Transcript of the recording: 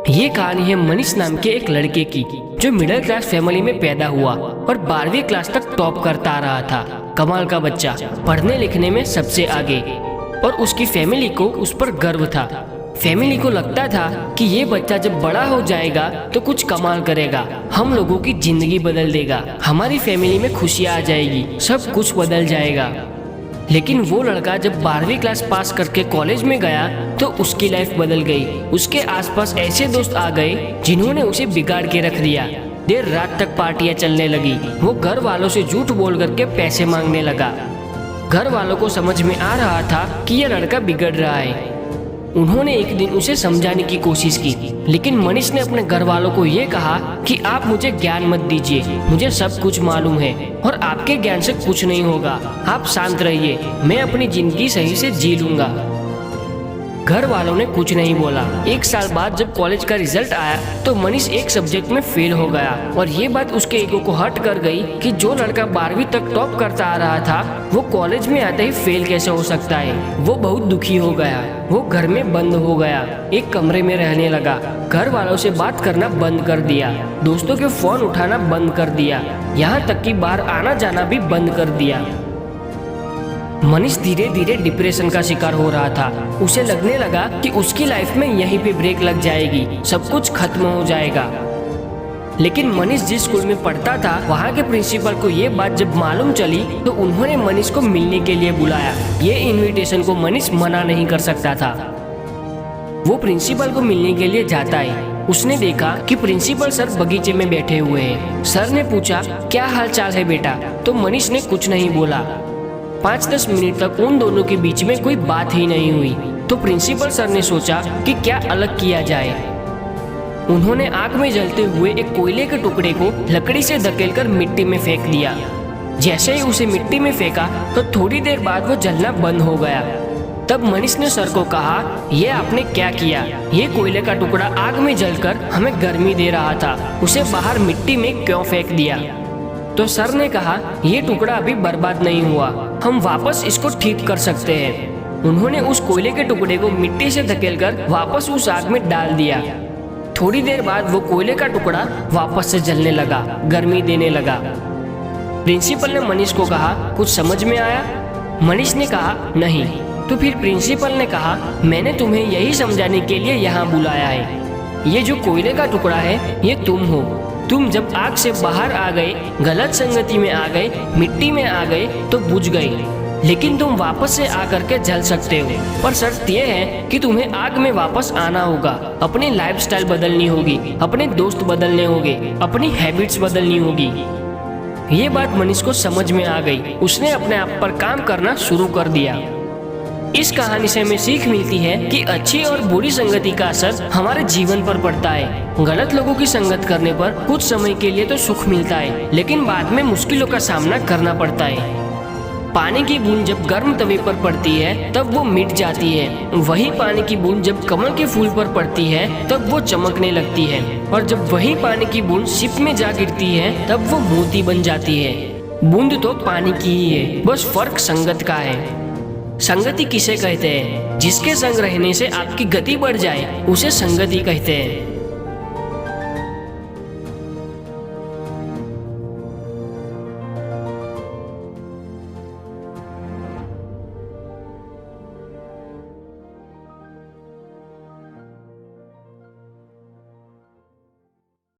ये कहानी है मनीष नाम के एक लड़के की जो मिडिल क्लास फैमिली में पैदा हुआ और 12वीं क्लास तक टॉप करता आ रहा था। कमाल का बच्चा, पढ़ने लिखने में सबसे आगे, और उसकी फैमिली को उस पर गर्व था। फैमिली को लगता था कि ये बच्चा जब बड़ा हो जाएगा तो कुछ कमाल करेगा, हम लोगों की जिंदगी बदल देगा, हमारी फैमिली में खुशियाँ आ जाएगी, सब कुछ बदल जाएगा। लेकिन वो लड़का जब 12वीं क्लास पास करके कॉलेज में गया तो उसकी लाइफ बदल गई। उसके आसपास ऐसे दोस्त आ गए जिन्होंने उसे बिगाड़ के रख दिया। देर रात तक पार्टियां चलने लगी। वो घर वालों से झूठ बोल करके पैसे मांगने लगा। घर वालों को समझ में आ रहा था कि यह लड़का बिगड़ रहा है। उन्होंने एक दिन उसे समझाने की कोशिश की, लेकिन मनीष ने अपने घर वालों को ये कहा कि आप मुझे ज्ञान मत दीजिए, मुझे सब कुछ मालूम है और आपके ज्ञान से कुछ नहीं होगा, आप शांत रहिए, मैं अपनी जिंदगी सही से जी लूंगा। घर वालों ने कुछ नहीं बोला। एक साल बाद जब कॉलेज का रिजल्ट आया तो मनीष एक सब्जेक्ट में फेल हो गया और ये बात उसके ईगो को हर्ट कर गई कि जो लड़का 12वीं तक टॉप करता आ रहा था वो कॉलेज में आते ही फेल कैसे हो सकता है। वो बहुत दुखी हो गया। वो घर में बंद हो गया, एक कमरे में रहने लगा, घर वालों से बात करना बंद कर दिया, दोस्तों के फोन उठाना बंद कर दिया, यहाँ तक कि बाहर आना जाना भी बंद कर दिया। मनीष धीरे धीरे डिप्रेशन का शिकार हो रहा था। उसे लगने लगा कि उसकी लाइफ में यहीं पे ब्रेक लग जाएगी, सब कुछ खत्म हो जाएगा। लेकिन मनीष जिस स्कूल में पढ़ता था वहाँ के प्रिंसिपल को ये बात जब मालूम चली तो उन्होंने मनीष को मिलने के लिए बुलाया। ये इनविटेशन को मनीष मना नहीं कर सकता था। वो प्रिंसिपल को मिलने के लिए जाता है। उसने देखा कि प्रिंसिपल सर बगीचे में बैठे हुए हैं। सर ने पूछा, क्या हाल चाल है बेटा? तो मनीष ने कुछ नहीं बोला। 5-10 मिनट तक उन दोनों के बीच में कोई बात ही नहीं हुई। तो प्रिंसिपल सर ने सोचा कि क्या अलग किया जाए। उन्होंने आग में जलते हुए एक कोयले के टुकड़े को लकड़ी से धकेलकर मिट्टी में फेंक दिया। जैसे ही उसे मिट्टी में फेंका तो थोड़ी देर बाद वो जलना बंद हो गया। तब मनीष ने सर को कहा, ये आपने क्या किया? ये कोयले का टुकड़ा आग में जलकर हमें गर्मी दे रहा था, उसे बाहर मिट्टी में क्यों फेंक दिया? तो सर ने कहा, ये टुकड़ा अभी बर्बाद नहीं हुआ, हम वापस इसको ठीक कर सकते हैं। उन्होंने उस कोयले के टुकड़े को मिट्टी से धकेलकर वापस उस आग में डाल दिया। थोड़ी देर बाद वो कोयले का टुकड़ा वापस से जलने लगा, गर्मी देने लगा। प्रिंसिपल ने मनीष को कहा, कुछ समझ में आया? मनीष ने कहा, नहीं। तो फिर प्रिंसिपल ने कहा, मैंने तुम्हें यही समझाने के लिए यहाँ बुलाया है। ये जो कोयले का टुकड़ा है ये तुम हो। तुम जब आग से बाहर आ गए, गलत संगति में आ गए, मिट्टी में आ गए तो बुझ गए, लेकिन तुम वापस से आकर के जल सकते हो। पर शर्त यह है कि तुम्हें आग में वापस आना होगा, अपनी लाइफस्टाइल बदलनी होगी, अपने दोस्त बदलने होंगे, अपनी हैबिट्स बदलनी होगी। ये बात मनीष को समझ में आ गई। उसने अपने आप पर काम करना शुरू कर दिया। इस कहानी से हमें सीख मिलती है कि अच्छी और बुरी संगति का असर हमारे जीवन पर पड़ता है। गलत लोगों की संगत करने पर कुछ समय के लिए तो सुख मिलता है, लेकिन बाद में मुश्किलों का सामना करना पड़ता है। पानी की बूंद जब गर्म तवे पर पड़ती है तब वो मिट जाती है, वही पानी की बूंद जब कमल के फूल पर पड़ती है तब वो चमकने लगती है, और जब वही पानी की बूंद शिप में जा गिरती है तब वो मोती बन जाती है। बूंद तो पानी की ही है, बस फर्क संगत का है। संगति किसे कहते हैं? जिसके संग रहने से आपकी गति बढ़ जाए उसे संगति कहते हैं।